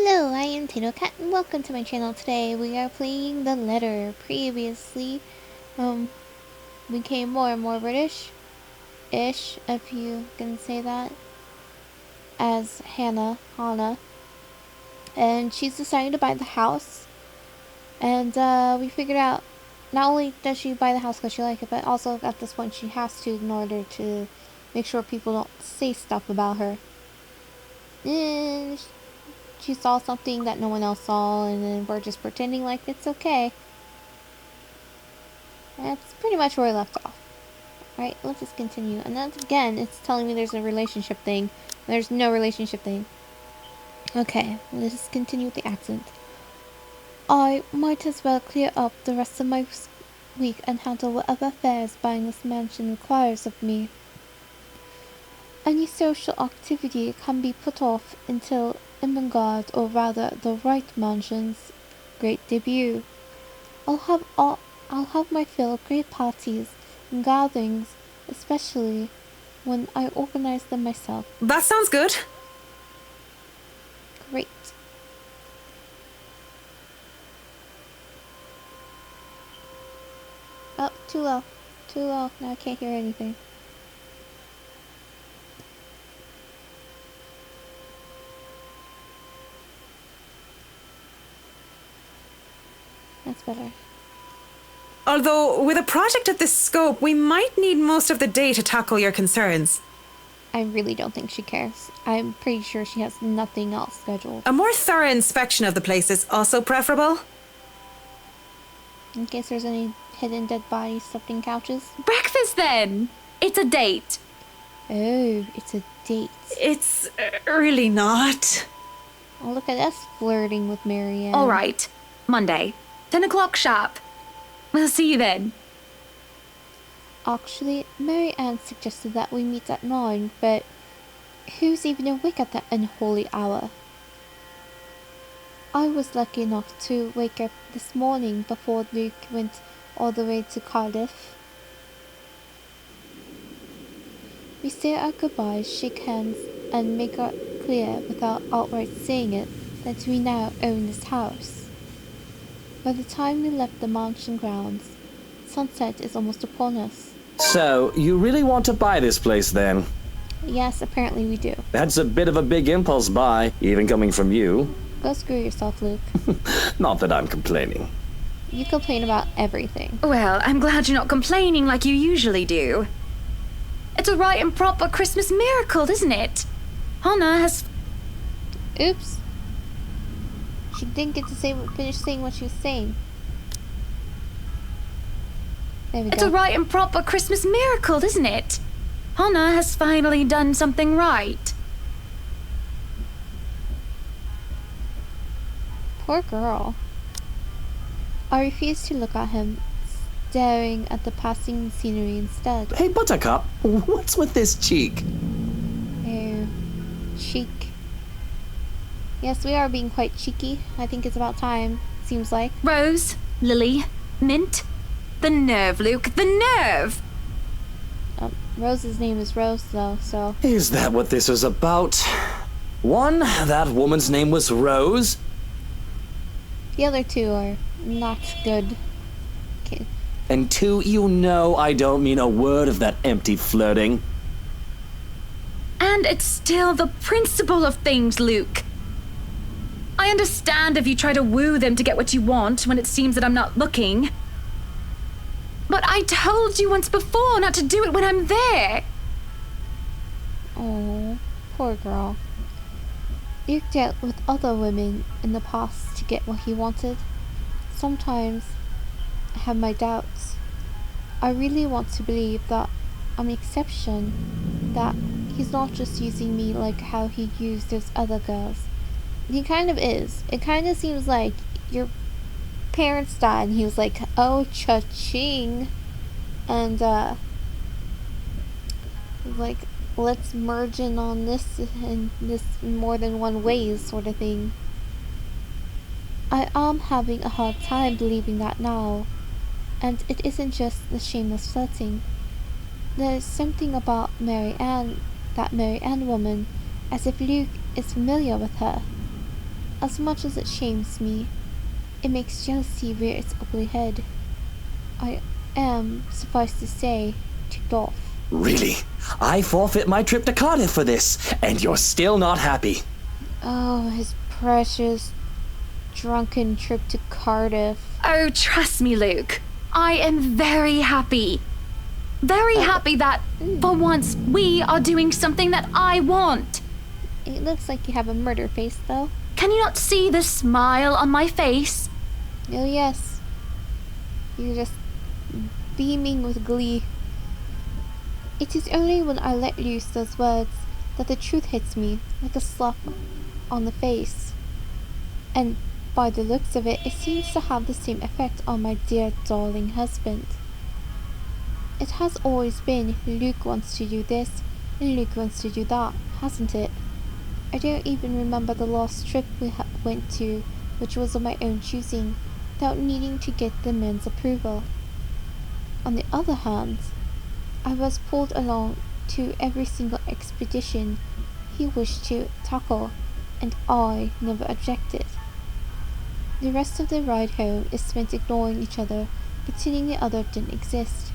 Hello, I am Cat and welcome to my channel. Today we are playing The Letter. Previously, we became more and more British-ish, if you can say that, as Hannah, and she's deciding to buy the house, and we figured out not only does she buy the house because she likes it, but also at this point she has to in order to make sure people don't say stuff about her. And she saw something that no one else saw, and then we're just pretending like it's okay. That's pretty much where we left off. Right, let's just continue. And then again, it's telling me there's a relationship thing. There's no relationship thing. Okay, let's just continue with the accent. I might as well clear up the rest of my week and handle whatever affairs buying this mansion requires of me. Any social activity can be put off until Ermengarde, or rather the Wright Mansion's great debut. I'll have my fill of great parties and gatherings, especially when I organize them myself. That sounds good. Great. Oh, too low. Too low. Now I can't hear anything. That's better. Although, with a project of this scope, we might need most of the day to tackle your concerns. I really don't think she cares. I'm pretty sure she has nothing else scheduled. A more thorough inspection of the place is also preferable. In case there's any hidden dead bodies stuffed in couches. Breakfast then! It's a date. Oh, it's a date. It's really not. Oh, look at us flirting with Marianne. All right. Monday. 10 o'clock sharp. We'll see you then. Actually, Marianne suggested that we meet at 9, but who's even awake at that unholy hour? I was lucky enough to wake up this morning before Luke went all the way to Cardiff. We say our goodbyes, shake hands, and make it clear without outright saying it that we now own this house. By the time we left the mansion grounds, sunset is almost upon us. So, you really want to buy this place then? Yes, apparently we do. That's a bit of a big impulse buy, even coming from you. Go screw yourself, Luke. Not that I'm complaining. You complain about everything. Well, I'm glad you're not complaining like you usually do. It's a right and proper Christmas miracle, isn't it? Hannah has... Oops. She didn't get to finish saying what she was saying. There we go. It's a right and proper Christmas miracle, isn't it? Hannah has finally done something right. Poor girl. I refused to look at him, staring at the passing scenery instead. Hey, Buttercup, what's with this cheek? Oh, cheek. Yes, we are being quite cheeky. I think it's about time, seems like. Rose, Lily, Mint. The nerve, Luke, the nerve! Rose's name is Rose, though, so... Is that what this is about? One, that woman's name was Rose. The other two are not good. Okay. And two, you know I don't mean a word of that empty flirting. And it's still the principle of things, Luke. I understand if you try to woo them to get what you want when it seems that I'm not looking. But I told you once before not to do it when I'm there. Oh, poor girl. Luke dealt with other women in the past to get what he wanted. Sometimes I have my doubts. I really want to believe that I'm an exception, that he's not just using me like how he used those other girls. He kind of is. It kind of seems like your parents died and he was like, oh, cha-ching. And, like, let's merge in on this and this in more than one ways sort of thing. I am having a hard time believing that now. And it isn't just the shameless flirting. There's something about Marianne, that Marianne woman, as if Luke is familiar with her. As much as it shames me, it makes jealousy rear its ugly head. I am, suffice to say, ticked off. Really? I forfeit my trip to Cardiff for this, and you're still not happy. Oh, his precious, drunken trip to Cardiff. Oh, trust me, Luke. I am very happy. Very happy that, for once, we are doing something that I want. It looks like you have a murder face, though. Can you not see the smile on my face? Oh, yes. You're just beaming with glee. It is only when I let loose those words that the truth hits me like a slap on the face. And by the looks of it, it seems to have the same effect on my dear darling husband. It has always been Luke wants to do this and Luke wants to do that, hasn't it? I don't even remember the last trip we went to, which was of my own choosing, without needing to get the men's approval. On the other hand, I was pulled along to every single expedition he wished to tackle, and I never objected. The rest of the ride home is spent ignoring each other, pretending the other didn't exist.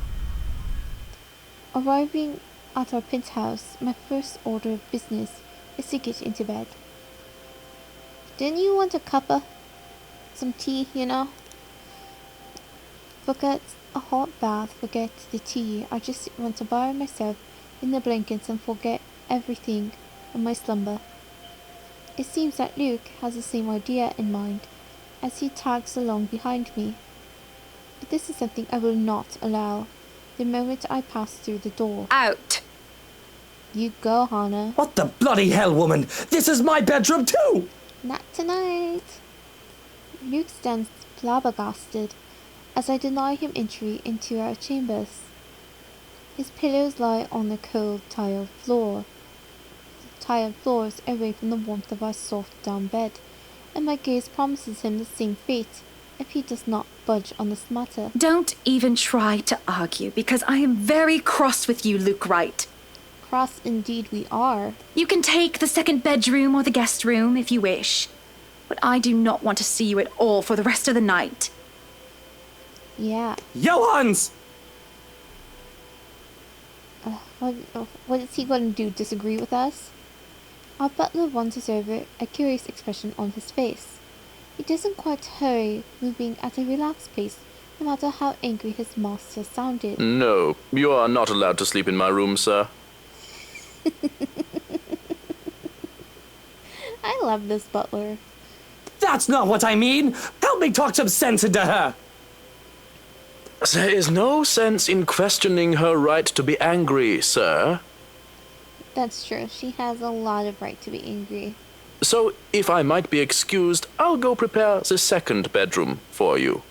Arriving at our penthouse, my first order of business is to get into bed. Didn't you want a cuppa? Some tea, you know? Forget a hot bath, forget the tea. I just want to bury myself in the blankets and forget everything in my slumber. It seems that Luke has the same idea in mind as he tags along behind me. But this is something I will not allow. The moment I pass through the door. Out. You go, Hannah. What the bloody hell, woman? This is my bedroom too! Not tonight. Luke stands flabbergasted as I deny him entry into our chambers. His pillows lie on the cold tiled floor. The tiled floors away from the warmth of our soft down bed, and my gaze promises him the same fate if he does not budge on this matter. Don't even try to argue, because I am very cross with you, Luke Wright. Cross indeed we are. You can take the second bedroom or the guest room if you wish, but I do not want to see you at all for the rest of the night. Yeah. Johans! What is he going to do? Disagree with us? Our butler wanders over, a curious expression on his face. He doesn't quite hurry, moving at a relaxed pace, no matter how angry his master sounded. No, you are not allowed to sleep in my room, sir. I love this butler. That's not what I mean! Help me talk some sense into her! There is no sense in questioning her right to be angry, sir. That's true. She has a lot of right to be angry. So, if I might be excused, I'll go prepare the second bedroom for you.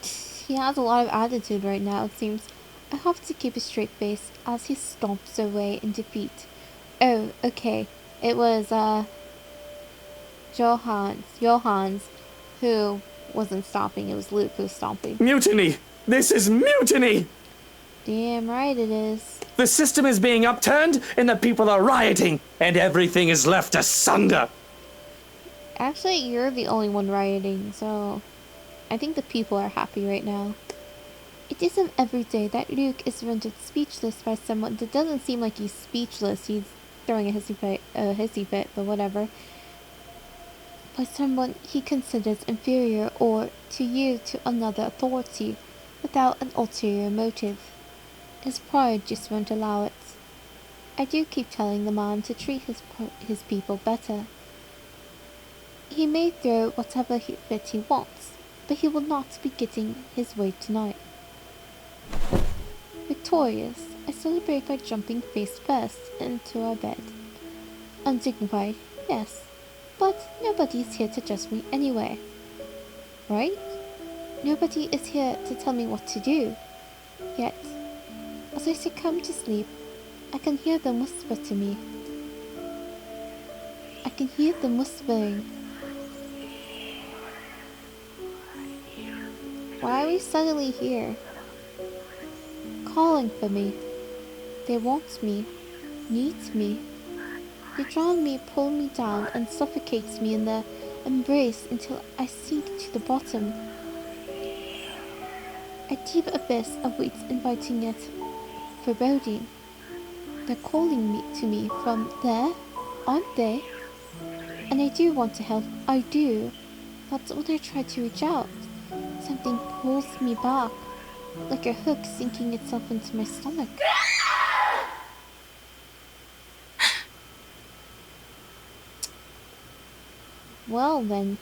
He has a lot of attitude right now, it seems. I have to keep a straight face as he stomps away in defeat. Oh, okay. It was, Johans, who wasn't stomping. It was Luke who was stomping. Mutiny! This is mutiny! Damn right it is. The system is being upturned, and the people are rioting, and everything is left asunder. Actually, you're the only one rioting, so I think the people are happy right now. It isn't every day that Luke is rendered speechless by someone that doesn't seem like he's speechless. He's throwing a hissy fit, but whatever. By someone he considers inferior or to yield to another authority without an ulterior motive. His pride just won't allow it. I do keep telling the man to treat his people better. He may throw whatever fit he wants, but he will not be getting his way tonight. Victorious, I celebrate by jumping face first into our bed. Undignified, yes, but nobody's here to judge me anyway. Right? Nobody is here to tell me what to do. Yet, as I succumb to sleep, I can hear them whisper to me. I can hear them whispering. Why are we suddenly here? Calling for me. They want me, need me. They drown me, pull me down, and suffocates me in their embrace until I sink to the bottom. A deep abyss awaits, inviting yet foreboding. They're calling to me from there, aren't they? And I do want to help, I do. But when I try to reach out, something pulls me back, like a hook sinking itself into my stomach. Well then.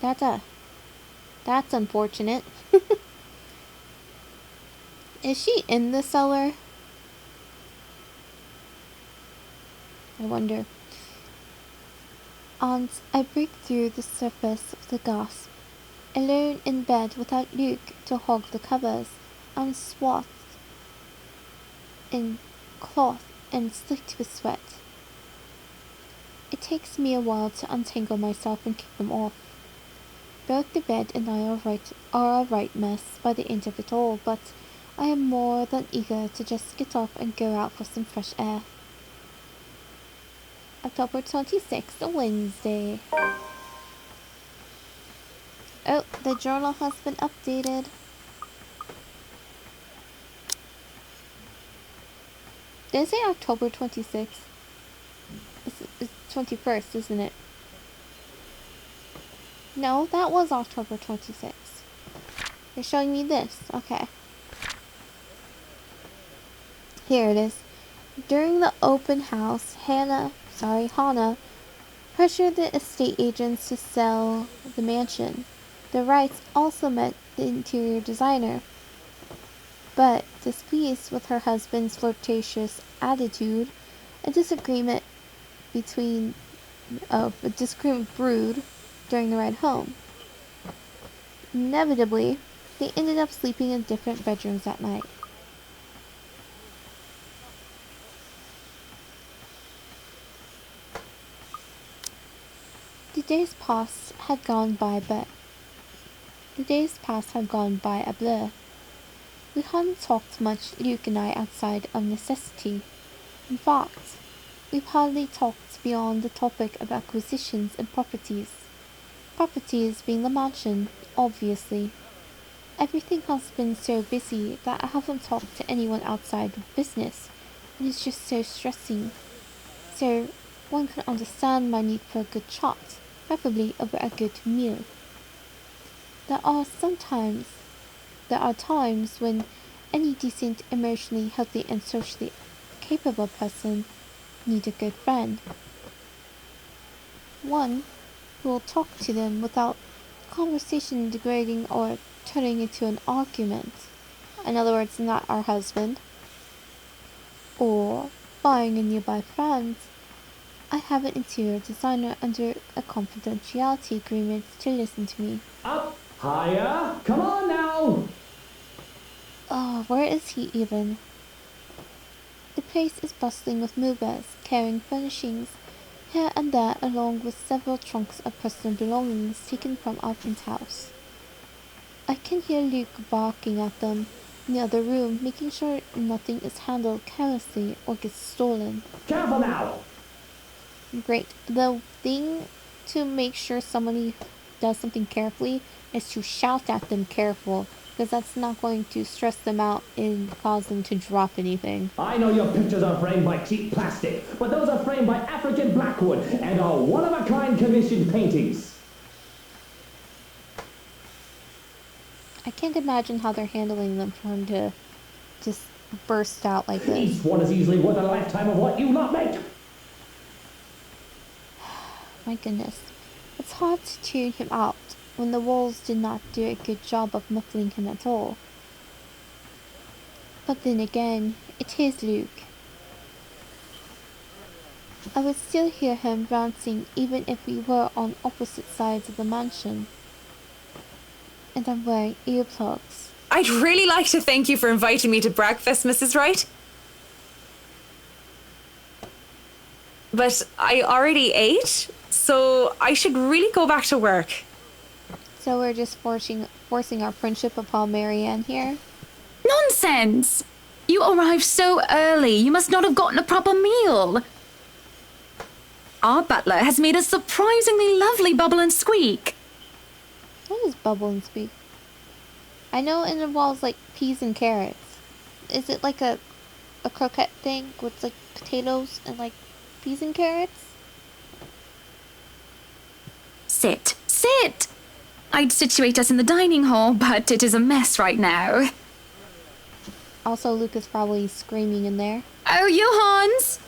That's unfortunate. Is she in the cellar? I wonder. And I break through the surface of the gasp. Alone in bed without Luke to hog the covers, I'm swathed in cloth and slicked with sweat. It takes me a while to untangle myself and kick them off. Both the bed and I are a right mess by the end of it all, but I am more than eager to just get up and go out for some fresh air. October 26th, Wednesday. Oh, the journal has been updated. Did it say October 26th? It's 21st, isn't it? No, that was October 26th. They're showing me this. Okay. Here it is. During the open house, Hannah pressured the estate agents to sell the mansion. The Wrights also met the interior designer, but displeased with her husband's flirtatious attitude, a disagreement brewed during the ride home. Inevitably, they ended up sleeping in different bedrooms that night. The days past had gone by a blur. We hadn't talked much, Luke and I, outside of necessity. In fact, we've hardly talked beyond the topic of acquisitions and properties. Properties being the mansion, obviously. Everything has been so busy that I haven't talked to anyone outside of business, and it's just so stressing. So, one can understand my need for a good chat, preferably over a good meal. There are times when any decent, emotionally healthy and socially capable person need a good friend. One who will talk to them without conversation degrading or turning into an argument. In other words, not our husband. Or buying a nearby friend. I have an interior designer under a confidentiality agreement to listen to me. Up, higher, come on now! Oh, where is he even? The place is bustling with movers, carrying furnishings here and there, along with several trunks of personal belongings taken from our penthouse. I can hear Luke barking at them in the other room, making sure nothing is handled carelessly or gets stolen. Careful now! Great. The thing to make sure somebody does something carefully is to shout at them careful, because that's not going to stress them out and cause them to drop anything. I know your pictures are framed by cheap plastic, but those are framed by African blackwood and are one-of-a-kind commissioned paintings. I can't imagine how they're handling them for him to just burst out like this. Each one is easily worth a lifetime of what you lot make. My goodness. It's hard to tune him out when the walls did not do a good job of muffling him at all. But then again, it is Luke. I would still hear him ranting even if we were on opposite sides of the mansion. And I'm wearing earplugs. I'd really like to thank you for inviting me to breakfast, Mrs. Wright. But I already ate, so I should really go back to work. So we're just forcing our friendship upon Marianne here? Nonsense! You arrived so early. You must not have gotten a proper meal. Our butler has made a surprisingly lovely bubble and squeak. What is bubble and squeak? I know it involves like peas and carrots. Is it like a croquette thing with like potatoes and like peas and carrots? Sit, sit! I'd situate us in the dining hall, but it is a mess right now. Also, Luke is probably screaming in there. Oh, Johans!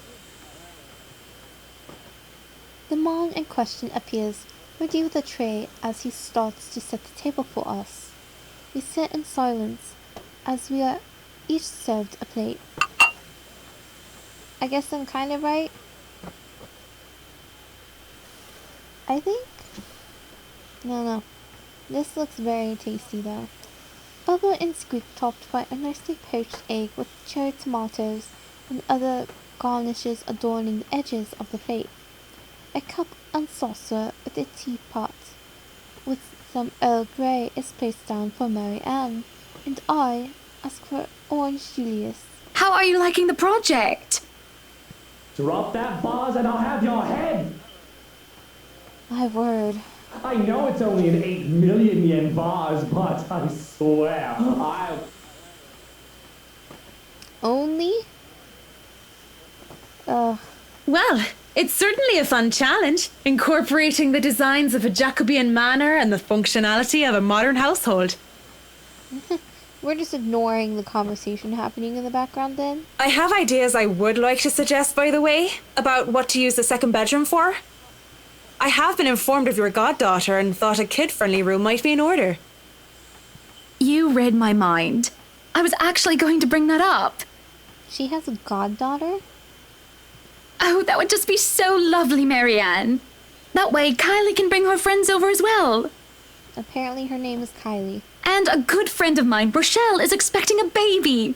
The man in question appears, ready with a tray as he starts to set the table for us. We sit in silence as we are each served a plate. I guess I'm kind of right. I think? No. This looks very tasty though. Bubble and squeak topped by a nicely poached egg with cherry tomatoes and other garnishes adorning the edges of the plate. A cup and saucer with a teapot with some Earl Grey is placed down for Mary Ann, and I ask for Orange Julius. How are you liking the project? Drop that vase and I'll have your head! My word. I know it's only an 8 million yen vase, but I swear, I'll... Only? Well, it's certainly a fun challenge, incorporating the designs of a Jacobean manor and the functionality of a modern household. We're just ignoring the conversation happening in the background then? I have ideas I would like to suggest, by the way, about what to use the second bedroom for. I have been informed of your goddaughter and thought a kid-friendly room might be in order. You read my mind. I was actually going to bring that up. She has a goddaughter? Oh, that would just be so lovely, Marianne. That way, Kylie can bring her friends over as well. Apparently her name is Kylie. And a good friend of mine, Rochelle, is expecting a baby.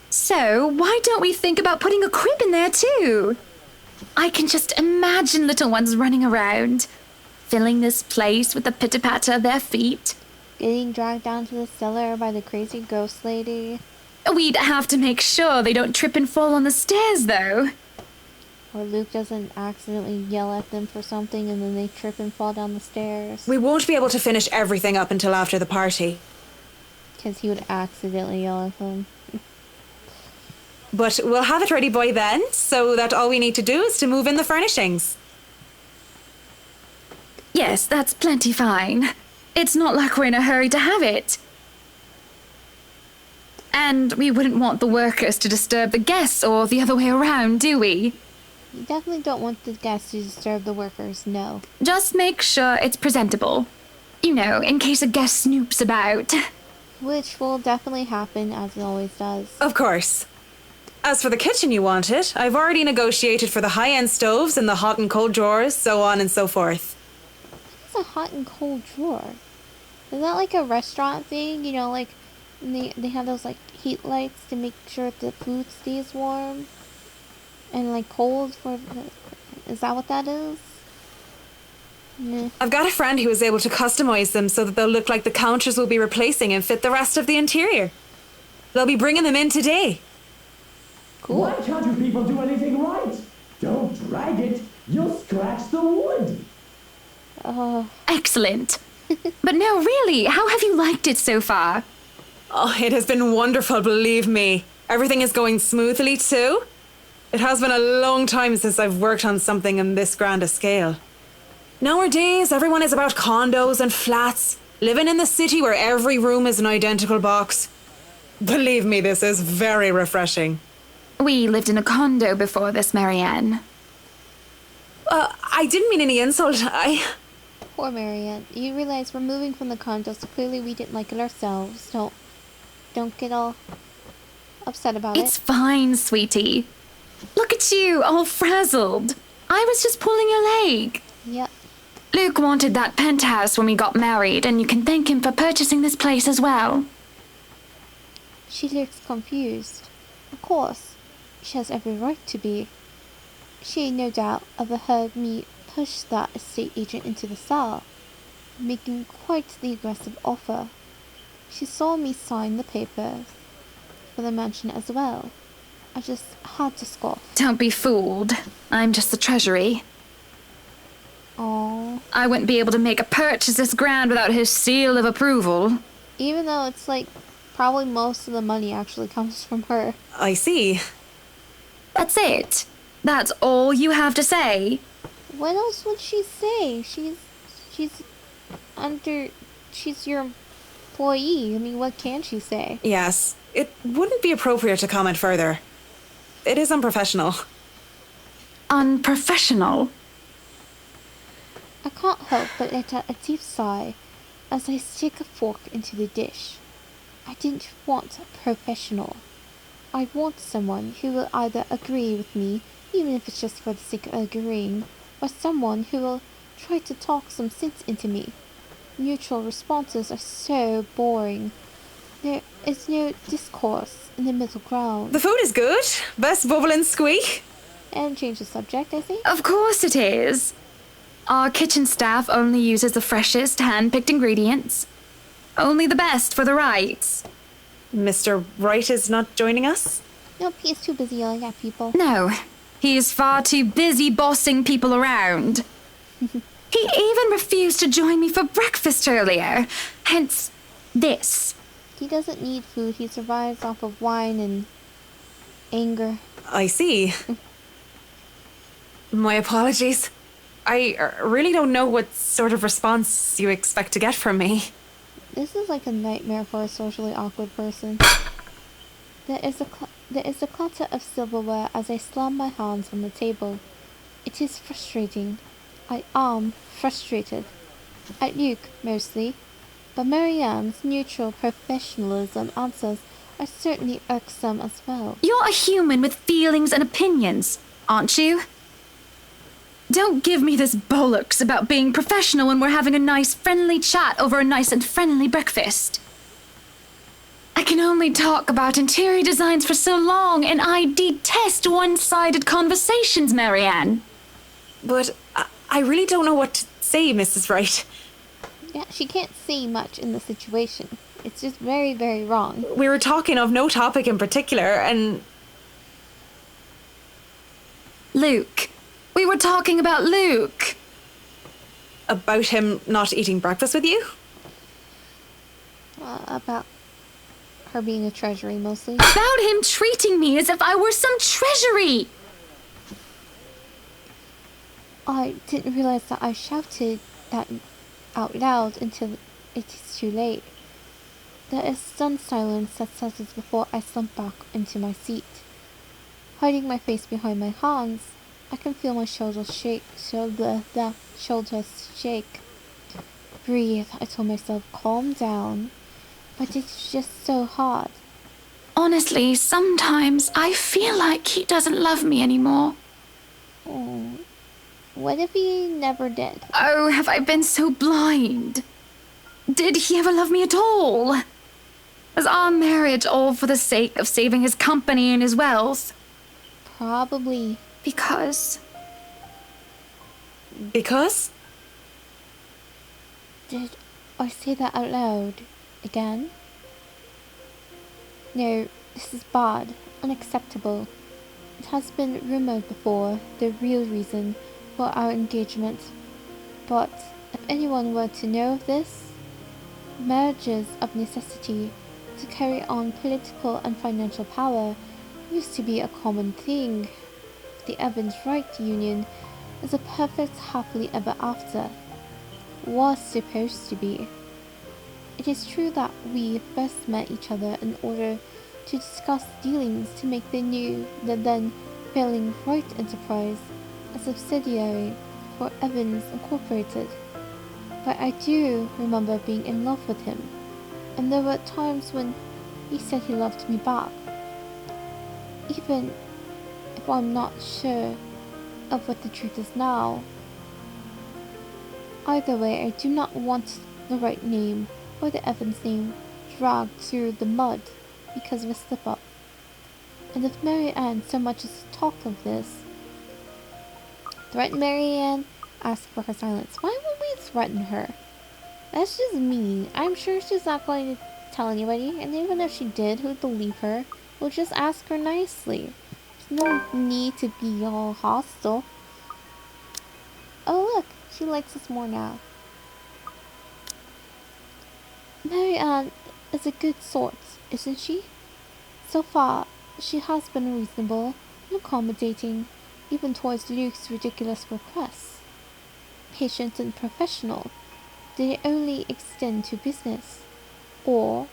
So, why don't we think about putting a crib in there too? I can just imagine little ones running around, filling this place with the pitter-patter of their feet. Getting dragged down to the cellar by the crazy ghost lady. We'd have to make sure they don't trip and fall on the stairs, though. Or Luke doesn't accidentally yell at them for something and then they trip and fall down the stairs. We won't be able to finish everything up until after the party. Because he would accidentally yell at them. But we'll have it ready by then, so that all we need to do is to move in the furnishings. Yes, that's plenty fine. It's not like we're in a hurry to have it. And we wouldn't want the workers to disturb the guests or the other way around, do we? You definitely don't want the guests to disturb the workers, no. Just make sure it's presentable. You know, in case a guest snoops about. Which will definitely happen, as it always does. Of course. As for the kitchen you wanted, I've already negotiated for the high-end stoves and the hot and cold drawers, so on and so forth. What's a hot and cold drawer? Is that like a restaurant thing? You know, like they have those like heat lights to make sure the food stays warm? And like cold for the... Is that what that is? Nah. I've got a friend who is able to customize them so that they'll look like the counters we'll be replacing and fit the rest of the interior. They'll be bringing them in today. Cool. Why can't you people do anything right? Don't drag it. You'll scratch the wood. Excellent. But no, really, how have you liked it so far? Oh, it has been wonderful, believe me. Everything is going smoothly too. It has been a long time since I've worked on something on this grand a scale. Nowadays, everyone is about condos and flats, living in the city where every room is an identical box. Believe me, this is very refreshing. We lived in a condo before this, Marianne. I didn't mean any insult. Poor Marianne. You realize we're moving from the condo, so clearly we didn't like it ourselves. Don't get all upset about It's it. fine, sweetie. Look at you, all frazzled. I was just pulling your leg. Yep. Luke wanted that penthouse when we got married, and you can thank him for purchasing this place as well. She looks confused. Of course, she has every right to be. She no doubt overheard me push that estate agent into the cell, making quite the aggressive offer. She saw me sign the papers. for the mansion as well. I just had to scoff. Don't be fooled. I'm just the treasury. Aww. I wouldn't be able to make a purchase this grand without his seal of approval. Even though it's like, probably most of the money actually comes from her. I see. That's it. That's all you have to say. What else would she say? She's your employee. I mean, what can she say? Yes, it wouldn't be appropriate to comment further. It is unprofessional. Unprofessional? I can't help but let out a deep sigh as I stick a fork into the dish. I didn't want a professional. I want someone who will either agree with me, even if it's just for the sake of agreeing, or someone who will try to talk some sense into me. Neutral responses are so boring. There is no discourse in the middle ground. The food is good. Best bubble and squeak. And change the subject, I think. Of course it is. Our kitchen staff only uses the freshest, hand-picked ingredients. Only the best for the rights. Mr. Wright is not joining us? Nope, he's too busy yelling at people. No, he is far too busy bossing people around. He even refused to join me for breakfast earlier. Hence, this. He doesn't need food. He survives off of wine and anger. I see. My apologies. I really don't know what sort of response you expect to get from me. This is like a nightmare for a socially awkward person. There is a clutter of silverware as I slam my hands on the table. It is frustrating. I am frustrated. At Luke, mostly. But Marianne's neutral professionalism answers are certainly irksome as well. You're a human with feelings and opinions, aren't you? Don't give me this bollocks about being professional when we're having a nice friendly chat over a nice and friendly breakfast. I can only talk about interior designs for so long, and I detest one-sided conversations, Marianne. But I really don't know what to say, Mrs. Wright. Yeah, she can't say much in the situation. It's just very, very wrong. We were talking of no topic in particular, and... Luke. We were talking about Luke. About him not eating breakfast with you? About her being a treasury, mostly. About him treating me as if I were some treasury. I didn't realize that I shouted that out loud until it is too late. There is stunned silence that settles before I slump back into my seat. Hiding my face behind my hands, I can feel my shoulders shake. Shoulders shake. Breathe, I told myself, calm down. But it's just so hard. Honestly, sometimes I feel like he doesn't love me anymore. Oh, what if he never did? Oh, have I been so blind? Did he ever love me at all? Was our marriage all for the sake of saving his company and his wealth? Probably. Because Because? Did I say that out loud? Again? No, this is bad. Unacceptable. It has been rumored before, the real reason for our engagement. But if anyone were to know of this, marriages of necessity to carry on political and financial power used to be a common thing. The Evans-Wright union is a perfect happily ever after. Was supposed to be. It is true that we first met each other in order to discuss dealings to make the then failing Wright enterprise a subsidiary for Evans Incorporated. But I do remember being in love with him, and there were times when he said he loved me back. Even if I'm not sure of what the truth is now. Either way, I do not want the Wright name or the Evans name dragged through the mud because of a slip-up. And if Mary Ann so much as talked of this, threaten Mary Ann, ask for her silence. Why would we threaten her? That's just mean. I'm sure she's not going to tell anybody, and even if she did, who'd believe her? We'll just ask her nicely. There's no need to be all hostile. Oh look, she likes us more now. Marianne is a good sort, isn't she? So far, she has been reasonable and accommodating, even towards Luke's ridiculous requests. Patient and professional, did it only extend to business? Or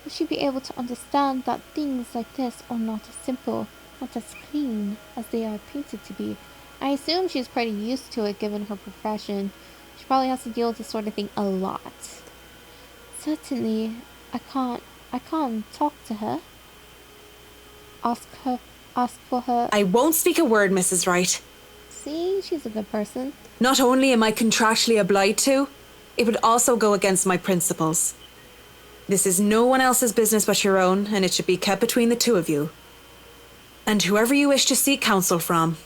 will she be able to understand that things like this are not as simple, not as clean as they are painted to be? I assume she's pretty used to it given her profession. She probably has to deal with this sort of thing a lot. Certainly, I can't talk to her. Ask for her. I won't speak a word, Mrs. Wright. See, she's a good person. Not only am I contractually obliged to, it would also go against my principles. This is no one else's business but your own, and it should be kept between the two of you. And whoever you wish to seek counsel from.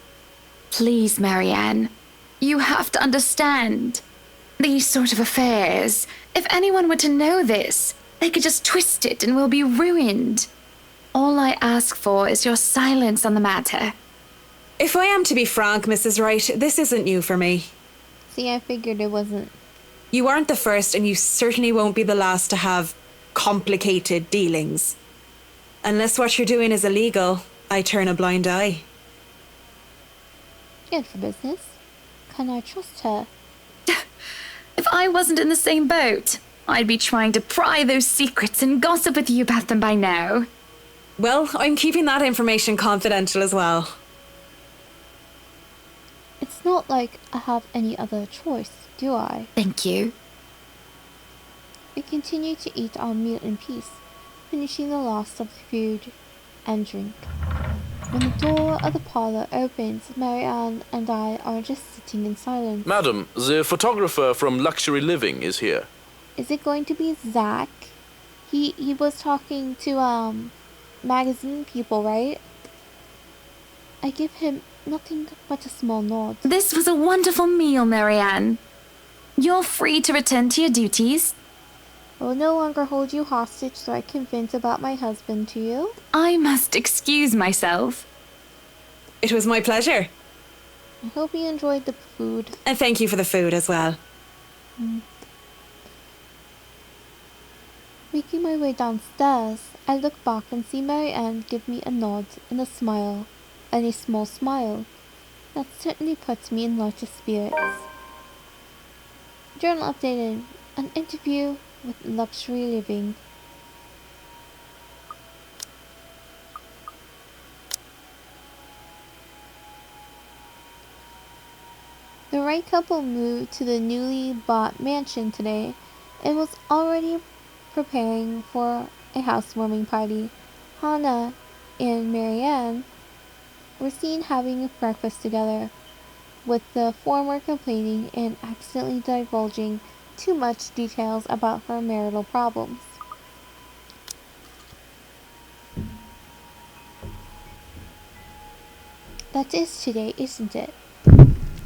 Please, Marianne. You have to understand. These sort of affairs, if anyone were to know this, they could just twist it and we'll be ruined. All I ask for is your silence on the matter. If I am to be frank, Mrs. Wright, this isn't new for me. See, I figured it wasn't. You aren't the first, and you certainly won't be the last to have complicated dealings. Unless what you're doing is illegal, I turn a blind eye. Good for business. Can I trust her? If I wasn't in the same boat, I'd be trying to pry those secrets and gossip with you about them by now. Well, I'm keeping that information confidential as well. It's not like I have any other choice, do I? Thank you. We continue to eat our meal in peace, finishing the last of the food and drink. When the door of the parlour opens, Marianne and I are just sitting in silence. Madam, the photographer from Luxury Living is here. Is it going to be Zach? He was talking to magazine people, right? I give him nothing but a small nod. This was a wonderful meal, Marianne. You're free to return to your duties. I will no longer hold you hostage so I can vent about my husband to you. I must excuse myself. It was my pleasure. I hope you enjoyed the food. And thank you for the food as well. Making my way downstairs, I look back and see Marianne give me a nod and a smile, and a small smile. That certainly puts me in lighter spirits. Journal updated. An interview with Luxury Living. The Wright couple moved to the newly bought mansion today and was already preparing for a housewarming party. Hannah and Marianne were seen having breakfast together, with the former complaining and accidentally divulging too much details about her marital problems. That is today, isn't it?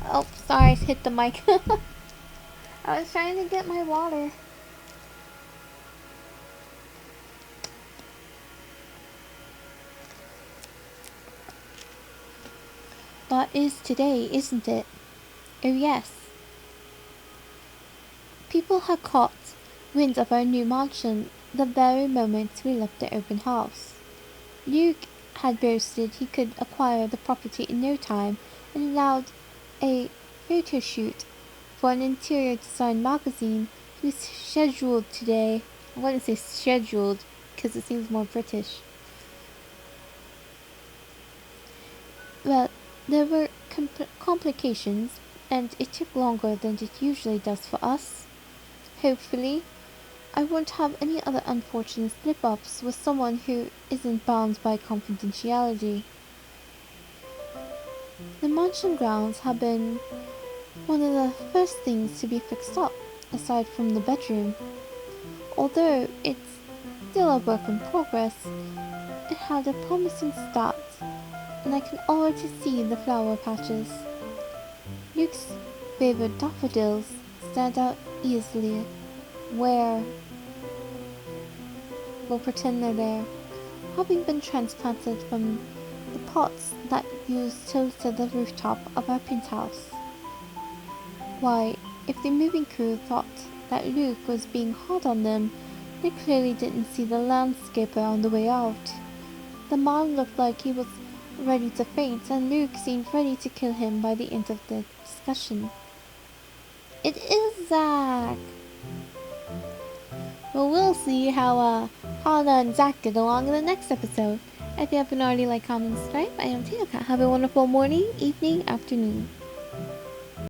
Oh, sorry, I hit the mic. I was trying to get my water. That is today, isn't it? Oh yes. People had caught wind of our new mansion the very moment we left the open house. Luke had boasted he could acquire the property in no time and allowed a photo shoot for an interior design magazine to be scheduled today. I wouldn't say scheduled because it seems more British. But there were complications, and it took longer than it usually does for us. Hopefully, I won't have any other unfortunate slip-ups with someone who isn't bound by confidentiality. The mansion grounds have been one of the first things to be fixed up, aside from the bedroom. Although it's still a work in progress, it had a promising start, and I can already see the flower patches. Luke's favorite daffodils stand out easily. Where? We'll pretend they're there. having been transplanted from the pots that used tilted the rooftop of our penthouse. Why, if the moving crew thought that Luke was being hard on them, they clearly didn't see the landscaper on the way out. The man looked like he was ready to faint, and Luke seemed ready to kill him by the end of the discussion. It is Zach! Well, we'll see how Hana and Zach get along in the next episode. If you haven't already, like, comment, subscribe. I am Tia. Have a wonderful morning, evening, afternoon.